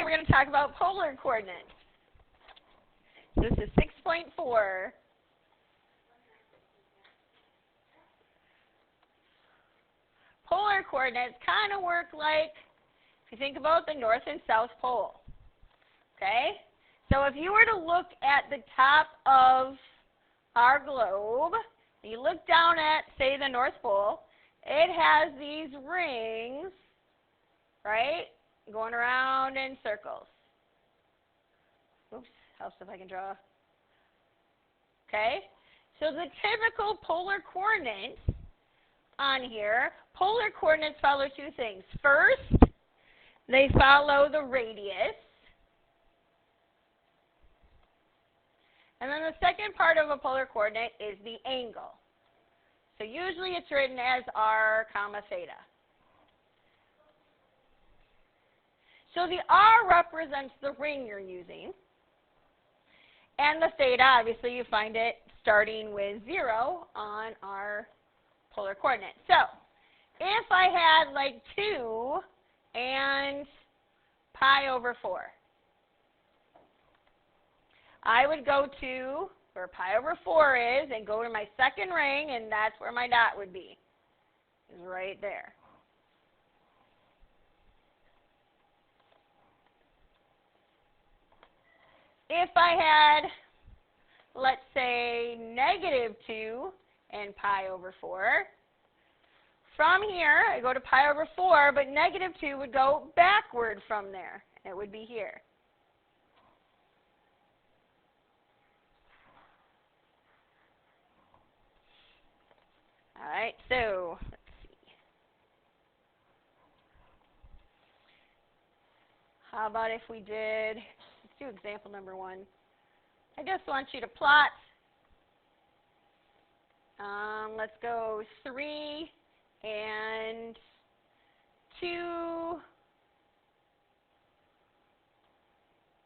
we're going to talk about polar coordinates. This is 6.4. Polar coordinates kind of work like, if you think about the North and South Pole. Okay? So if you were to look at the top of our globe, and you look down at, say, the North Pole, it has these rings, right, going around in circles. Oops, helps if I can draw. Okay? So the typical polar coordinates on here, polar coordinates follow two things. First, they follow the radius. And then the second part of a polar coordinate is the angle. So usually it's written as r comma theta. So the r represents the ring you're using. And the theta, obviously you find it starting with 0 on our polar coordinate. So if I had like 2 and pi over 4, I would go to where pi over 4 is and go to my second ring, and that's where my dot would be. Is right there. If I had, let's say, -2 and pi over 4, from here I go to pi over 4, but -2 would go backward from there. It would be here. All right, so let's see. How about if we did, let's do example number 1. I just want you to plot, let's go 3 and 2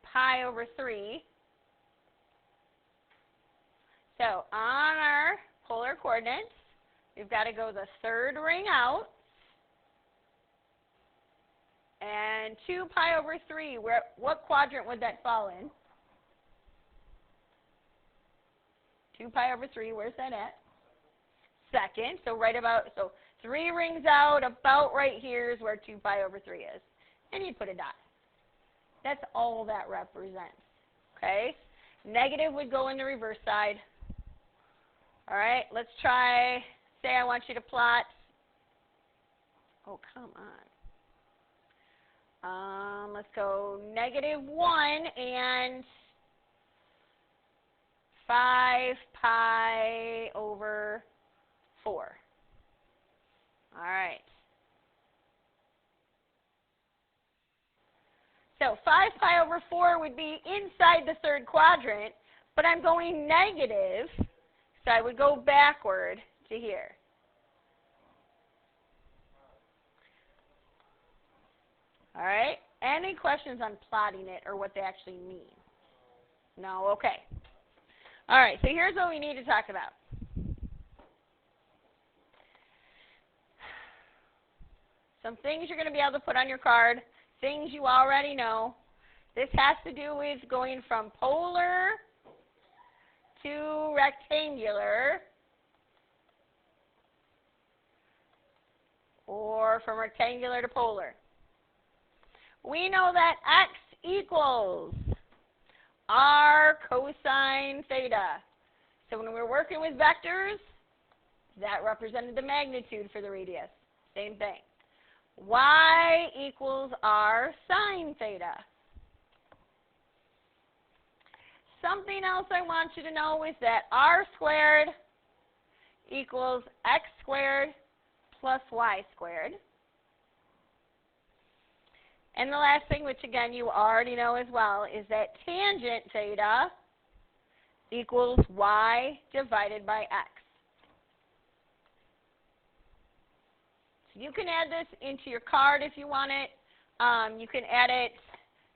pi over 3. So on our polar coordinates, we've got to go the third ring out, and 2 pi over 3, what quadrant would that fall in? 2 pi over 3, where's that at? Second, so right about, so 3 rings out, about right here is where 2 pi over 3 is. And you put a dot. That's all that represents, okay? Negative would go in the reverse side. All right, let's try, say I want you to plot, oh, come on. Let's go -1 and 5 pi over 4. All right. So 5 pi over 4 would be inside the third quadrant, but I'm going negative, so I would go backward to here. All right. Any questions on plotting it or what they actually mean? No? Okay. All right. So here's what we need to talk about. Some things you're going to be able to put on your card, things you already know. This has to do with going from polar to rectangular, or from rectangular to polar. We know that x equals r cosine theta. So when we're working with vectors, that represented the magnitude for the radius. Same thing. Y equals r sine theta. Something else I want you to know is that r squared equals x squared plus y squared. And the last thing, which again you already know as well, is that tangent theta equals y divided by x. So you can add this into your card if you want it. You can add it,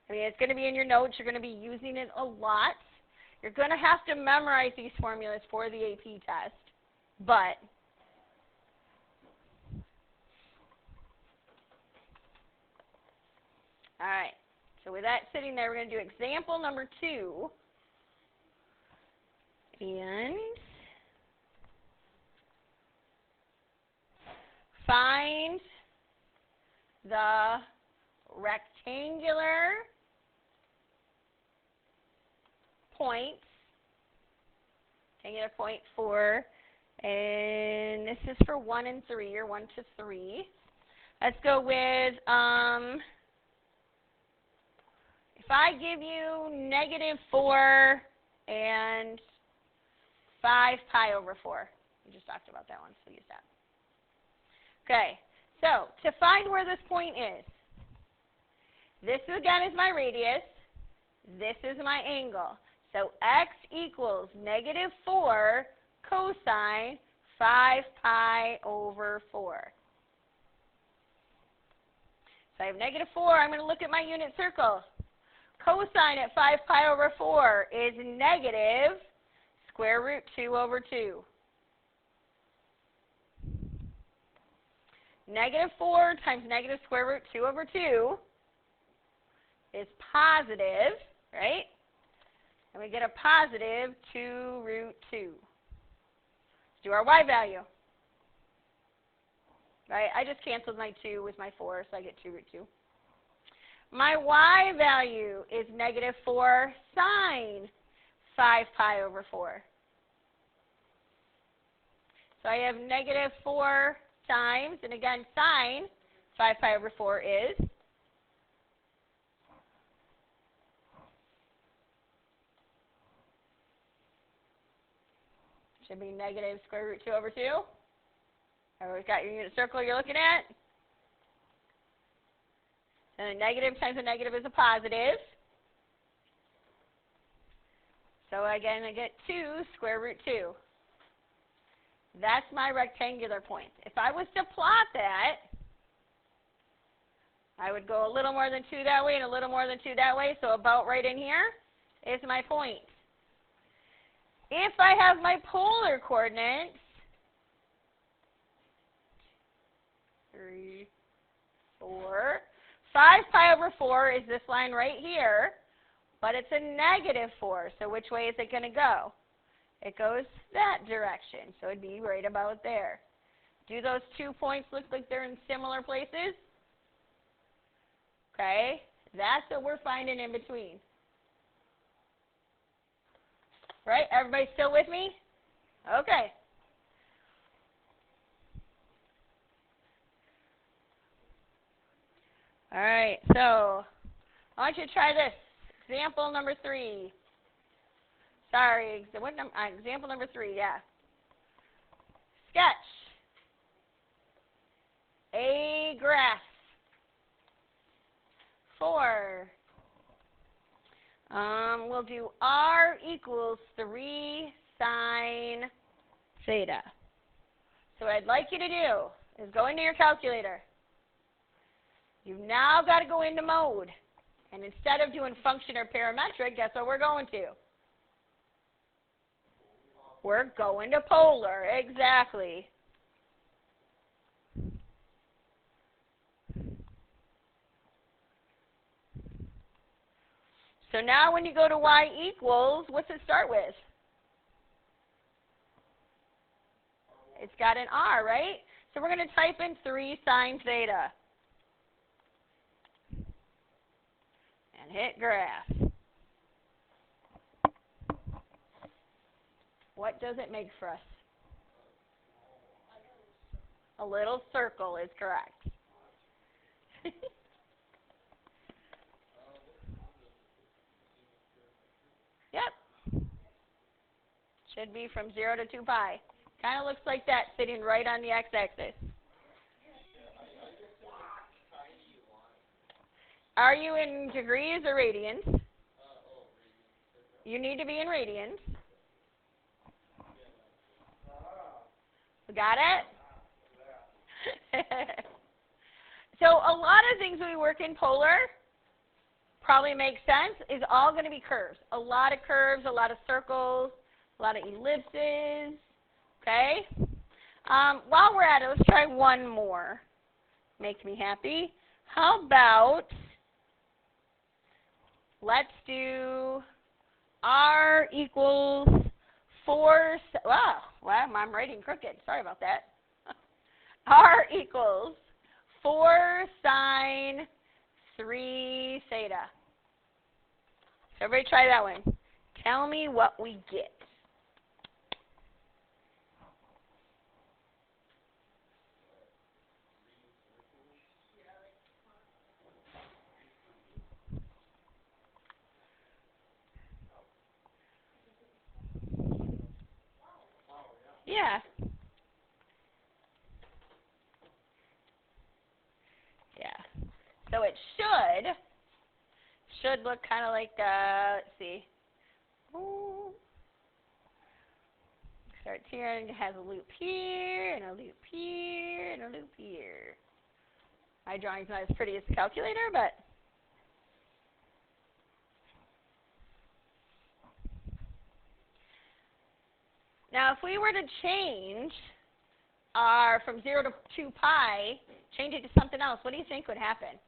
I mean, it's going to be in your notes. You're going to be using it a lot. You're going to have to memorize these formulas for the AP test, but all right, so with with that sitting there, we're going to do example number 2. And find the rectangular points, rectangular point for, and this is for 1 and 3, or 1 to 3. Let's go with, if I give you -4 and 5 pi over 4. We just talked about that one, so use that. Okay, so to find where this point is, this again is my radius, this is my angle. So x equals -4 cosine 5 pi over 4. So I have -4, I'm going to look at my unit circle. Cosine at 5 pi over 4 is negative square root 2 over 2. -4 times negative square root 2 over 2 is positive, right? And we get a positive 2 root 2. Let's do our y value. Right? I just canceled my 2 with my 4, so I get 2 root 2. My y value is -4 sine 5 pi over 4. So I have -4 times, and again, sine 5 pi over 4 is should be negative square root 2 over 2. Everybody's got your unit circle you're looking at. And a negative times a negative is a positive. So again, I get 2 square root 2. That's my rectangular point. If I was to plot that, I would go a little more than 2 that way and a little more than 2 that way. So about right in here is my point. If I have my polar coordinates, 3, 4, 5 pi over 4 is this line right here, but it's a -4. So which way is it going to go? It goes that direction, so it'd be right about there. Do those 2 points look like they're in similar places? Okay, that's what we're finding in between. Right, everybody still with me? Okay. All right, so I want you to try this. Example number 3. Sorry, example number 3, yeah. Sketch a graph for, we'll do r equals 3 sine theta. So what I'd like you to do is go into your calculator. You've now got to go into mode. And instead of doing function or parametric, guess what we're going to? We're going to polar, exactly. So now when you go to y equals, what's it start with? It's got an r, right? So we're going to type in 3 sine theta. And hit graph. What does it make for us? A little circle is correct. Yep. Should be from 0 to 2 pi. Kind of looks like that sitting right on the x-axis. Are you in degrees or radians? You need to be in radians. Got it? So a lot of things when we work in polar probably make sense is all going to be curves. A lot of curves, a lot of circles, a lot of ellipses. Okay? While we're at it, let's try one more. Make me happy. How about let's do R equals 4, wow, I'm writing crooked. Sorry about that. R equals 4 sine 3 theta. So everybody try that one. Tell me what we get. Yeah. Yeah. So it should look kind of like, let's see. Ooh. Starts here and it has a loop here, and a loop here, and a loop here. My drawing's not as pretty as the calculator, but now if we were to change R from 0 to 2 pi, change it to something else, what do you think would happen?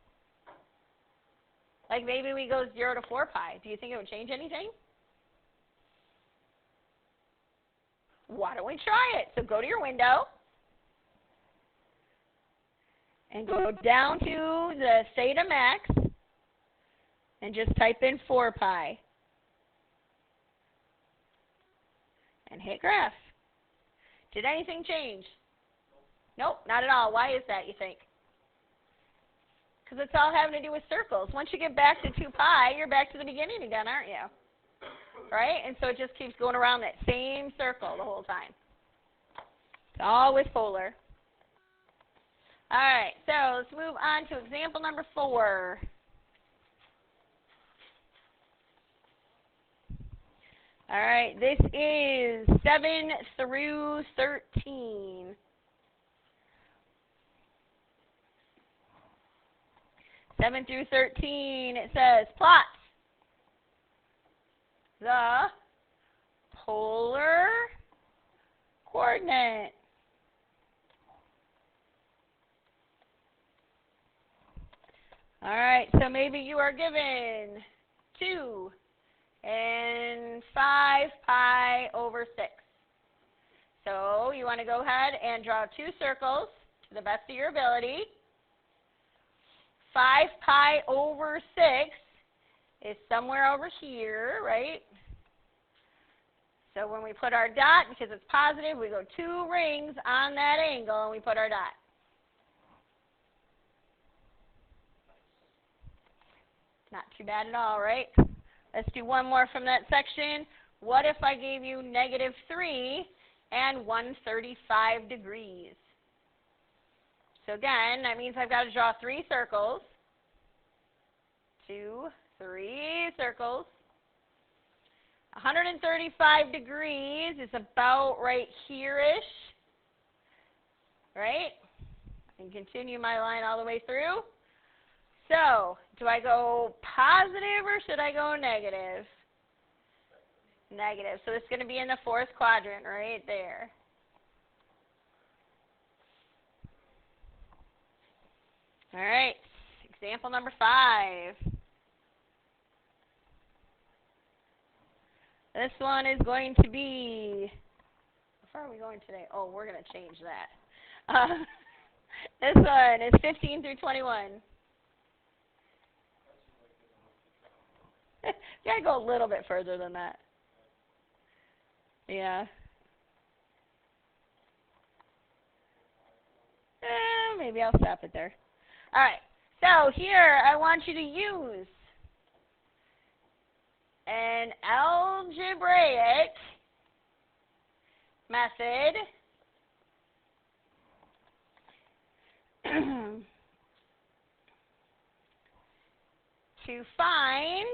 Like maybe we go 0 to 4 pi. Do you think it would change anything? Why don't we try it? So go to your window and go down to the theta max and just type in 4 pi and hit graph. Did anything change? Nope, not at all. Why is that, you think? Because it's all having to do with circles. Once you get back to 2 pi, you're back to the beginning again, aren't you? Right? And so it just keeps going around that same circle the whole time. It's all with polar. All right, so let's move on to example number 4. All right, this is 7 through 13. 7 through 13, it says plot the polar coordinate. All right, so maybe you are given 2 and 5 pi over 6. So you want to go ahead and draw 2 circles to the best of your ability. 5 pi over 6 is somewhere over here, right? So when we put our dot, because it's positive, we go 2 rings on that angle and we put our dot. Not too bad at all, right? Let's do one more from that section. What if I gave you -3 and 135 degrees? So again, that means I've got to draw 3 circles. 2, 3 circles. 135 degrees is about right here-ish, right? I can continue my line all the way through. So, do I go positive or should I go negative? Negative. So it's going to be in the 4th quadrant right there. All right, example number 5. This one is going to be, how far are we going today? Oh, we're going to change that. This one is 15 through 21. You got to go a little bit further than that. Yeah. Maybe I'll stop it there. All right. So here I want you to use an algebraic method to find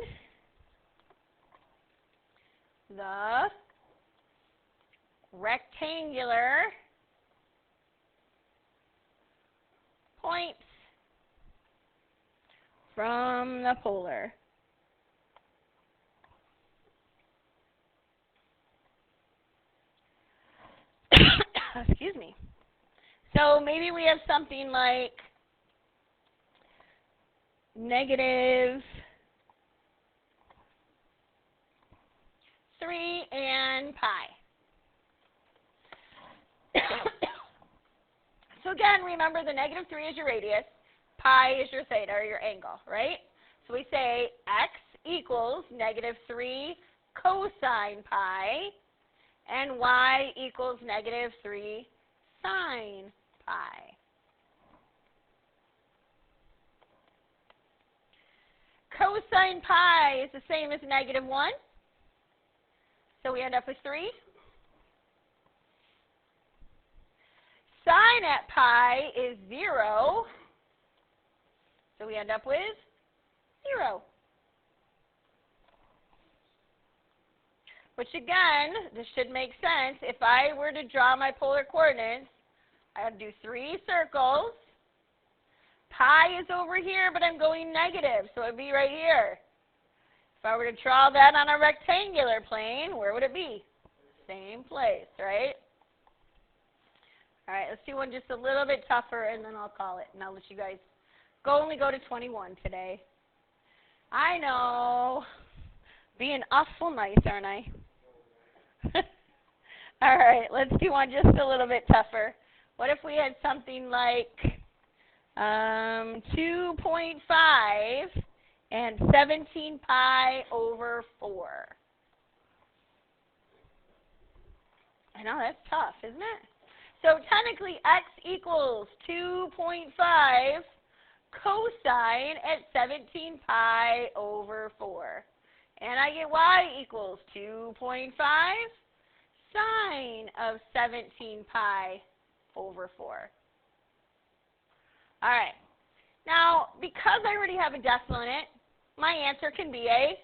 the rectangular points from the polar. Excuse me. So maybe we have something like -, 10 pi. So again, remember the negative 3 is your radius, pi is your theta, or your angle, right? So we say x equals negative 3 cosine pi, and y equals negative 3 sine pi. Cosine pi is the same as negative 1, so we end up with 3. Sine at pi is 0, so we end up with 0. Which again, this should make sense. If I were to draw my polar coordinates, I would do 3 circles. Pi is over here, but I'm going negative, so it would be right here. If I were to draw that on a rectangular plane, where would it be? Same place, right? All right, let's do one just a little bit tougher, and then I'll call it. And I'll let you guys only go to 21 today. I know. Being awful nice, aren't I? All right, let's do one just a little bit tougher. What if we had something like 2.5 and 17 pi over 4? I know, that's tough, isn't it? So technically, x equals 2.5 cosine at 17 pi over 4. And I get y equals 2.5 sine of 17 pi over 4. All right. Now, because I already have a decimal in it, my answer can be a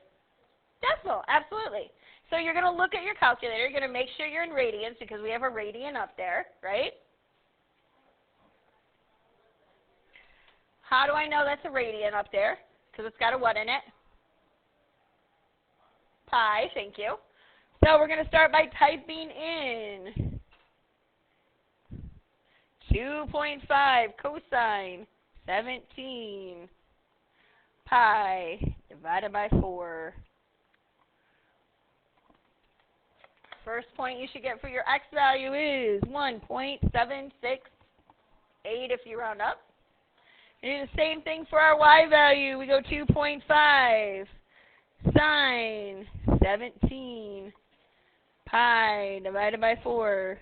decimal, absolutely. So you're going to look at your calculator. You're going to make sure you're in radians because we have a radian up there, right? How do I know that's a radian up there? Because it's got a what in it? Pi, thank you. So we're going to start by typing in 2.5 cosine 17 pi divided by 4. First point you should get for your x value is 1.768 if you round up. We do the same thing for our y value. We go 2.5 sine 17 pi divided by 4.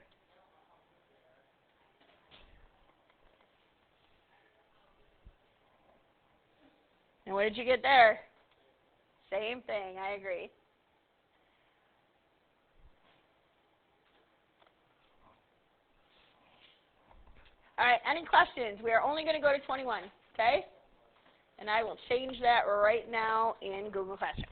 And what did you get there? Same thing, I agree. All right, any questions? We are only going to go to 21, okay? And I will change that right now in Google Classroom.